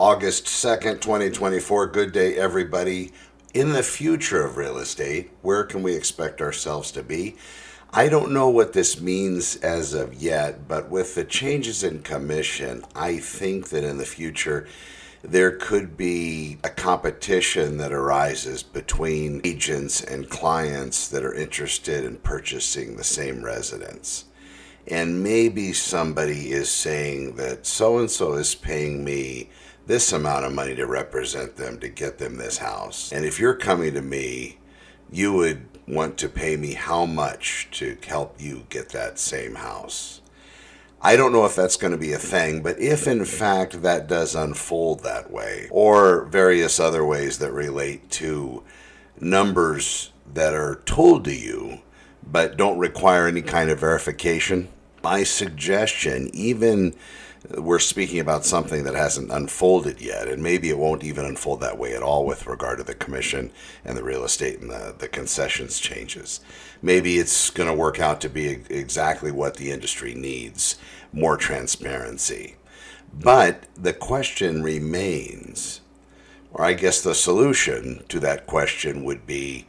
August 2nd, 2024. Good day, everybody. In the future of real estate, where can we expect ourselves to be? I don't know what this means as of yet, but with the changes in commission, I think that in the future, there could be a competition that arises between agents and clients that are interested in purchasing the same residence. And maybe somebody is saying that so-and-so is paying me this amount of money to represent them to get them this house. And if you're coming to me, you would want to pay me how much to help you get that same house. I don't know if that's going to be a thing, but if in fact that does unfold that way, or various other ways that relate to numbers that are told to you but don't require any kind of verification, my suggestion, even we're speaking about something that hasn't unfolded yet, and maybe it won't even unfold that way at all with regard to the commission and the real estate and the concessions changes. Maybe it's going to work out to be exactly what the industry needs, more transparency. But the question remains, or I guess the solution to that question would be,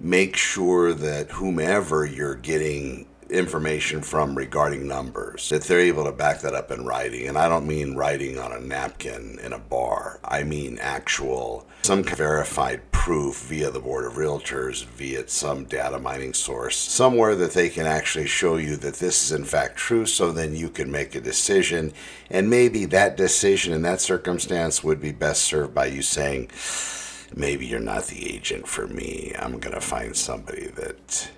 make sure that whomever you're getting information from regarding numbers, that they're able to back that up in writing. And I don't mean writing on a napkin in a bar. I mean actual, some verified proof via the Board of Realtors, via some data mining source, somewhere that they can actually show you that this is in fact true, so then you can make a decision. And maybe that decision in that circumstance would be best served by you saying, maybe you're not the agent for me. I'm going to find somebody that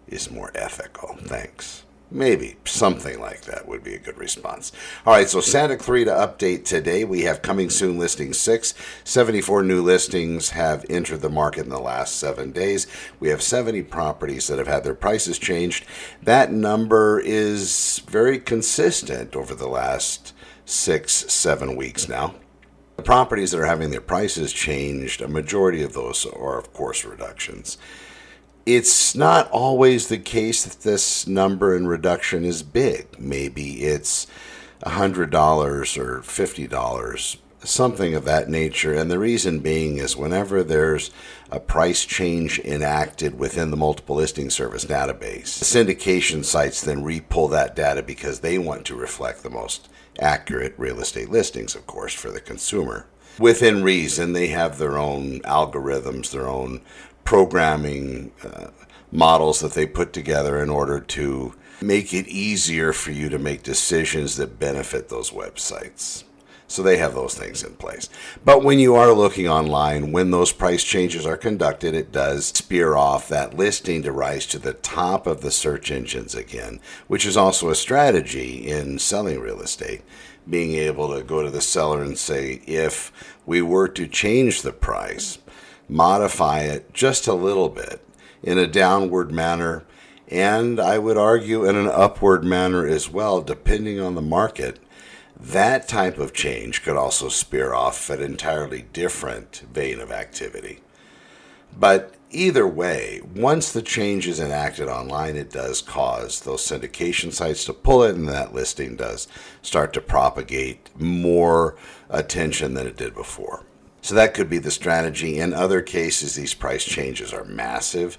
is more ethical. Thanks. Maybe something like that would be a good response. All right, so Santa Clarita update today. We have coming soon listing 6. 74 new listings have entered the market in the last 7 days. We have 70 properties that have had their prices changed. That number is very consistent over the last 6-7 weeks now. The properties that are having their prices changed, a majority of those are, of course, reductions. It's not always the case that this number in reduction is big. Maybe it's $100 or $50, something of that nature. And the reason being is whenever there's a price change enacted within the multiple listing service database, the syndication sites then re-pull that data because they want to reflect the most accurate real estate listings, of course, for the consumer. Within reason, they have their own algorithms, their own programming models that they put together in order to make it easier for you to make decisions that benefit those websites. So they have those things in place. But when you are looking online, when those price changes are conducted, it does spear off that listing to rise to the top of the search engines again, which is also a strategy in selling real estate. Being able to go to the seller and say, if we were to change the price, modify it just a little bit in a downward manner, and I would argue in an upward manner as well, depending on the market, that type of change could also spear off an entirely different vein of activity. But either way, once the change is enacted online, it does cause those syndication sites to pull it, and that listing does start to propagate more attention than it did before. So that could be the strategy. In other cases, these price changes are massive,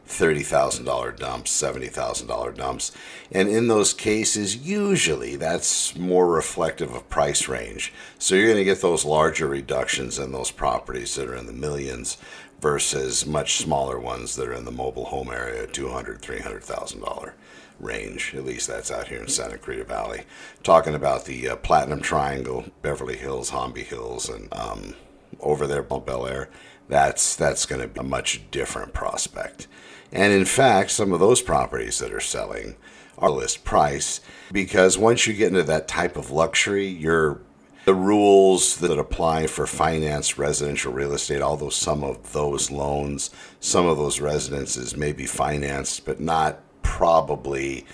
$30,000 dumps, $70,000 dumps. And in those cases, usually that's more reflective of price range. So you're going to get those larger reductions in those properties that are in the millions versus much smaller ones that are in the mobile home area, $200,000, $300,000 range. At least that's out here in Santa Clarita Valley. Talking about the Platinum Triangle, Beverly Hills, Holmby Hills, and over there, Bel Air, that's going to be a much different prospect. And in fact, some of those properties that are selling are list price, because once you get into that type of luxury, the rules that apply for finance, residential real estate, although some of those loans, some of those residences may be financed, but not probably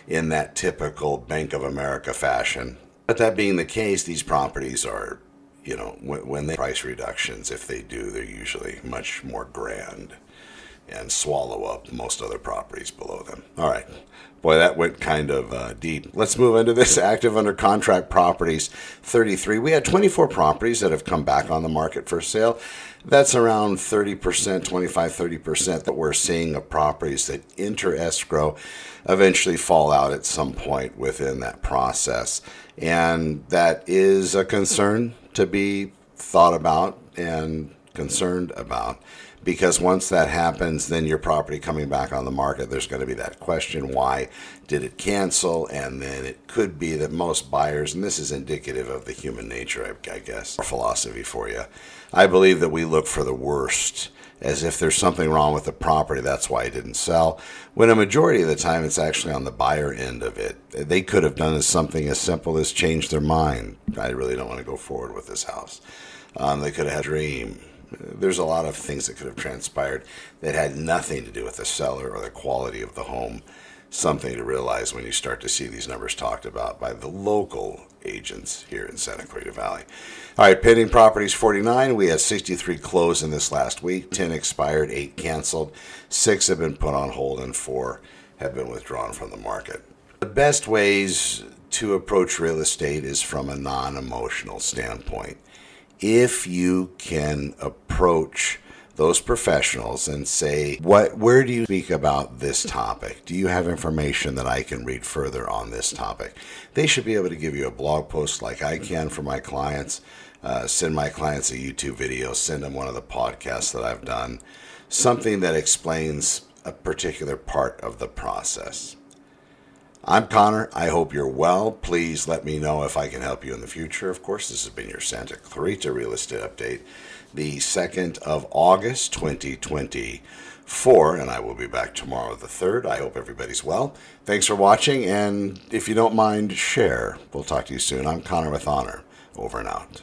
in that typical Bank of America fashion. But that being the case, these properties are, when they price reductions, if they do, they're usually much more grand. and swallow up most other properties below them. All right. Boy, that went kind of deep. Let's move into this active under contract properties, 33. We had 24 properties that have come back on the market for sale. That's around 30%, 25, 30% that we're seeing of properties that enter escrow eventually fall out at some point within that process. And that is a concern to be thought about and concerned about. Because once that happens, then your property coming back on the market, there's going to be that question, why did it cancel? And then it could be that most buyers, and this is indicative of the human nature, I guess, our philosophy for you. I believe that we look for the worst, as if there's something wrong with the property, that's why it didn't sell. When a majority of the time, it's actually on the buyer end of it. They could have done something as simple as change their mind. I really don't want to go forward with this house. They could have had a dream. There's a lot of things that could have transpired that had nothing to do with the seller or the quality of the home. Something to realize when you start to see these numbers talked about by the local agents here in Santa Clarita Valley. All right, pending properties 49. We had 63 closed in this last week. 10 expired, 8 canceled. 6 have been put on hold, and 4 have been withdrawn from the market. The best ways to approach real estate is from a non-emotional standpoint. If you can approach those professionals and say, where do you speak about this topic? Do you have information that I can read further on this topic? They should be able to give you a blog post like I can for my clients, send my clients a YouTube video, send them one of the podcasts that I've done, something that explains a particular part of the process. I'm Connor. I hope you're well. Please let me know if I can help you in the future. Of course, this has been your Santa Clarita Real Estate Update, the 2nd of August, 2024, and I will be back tomorrow, the 3rd. I hope everybody's well. Thanks for watching, and if you don't mind, share. We'll talk to you soon. I'm Connor MacIvor. Over and out.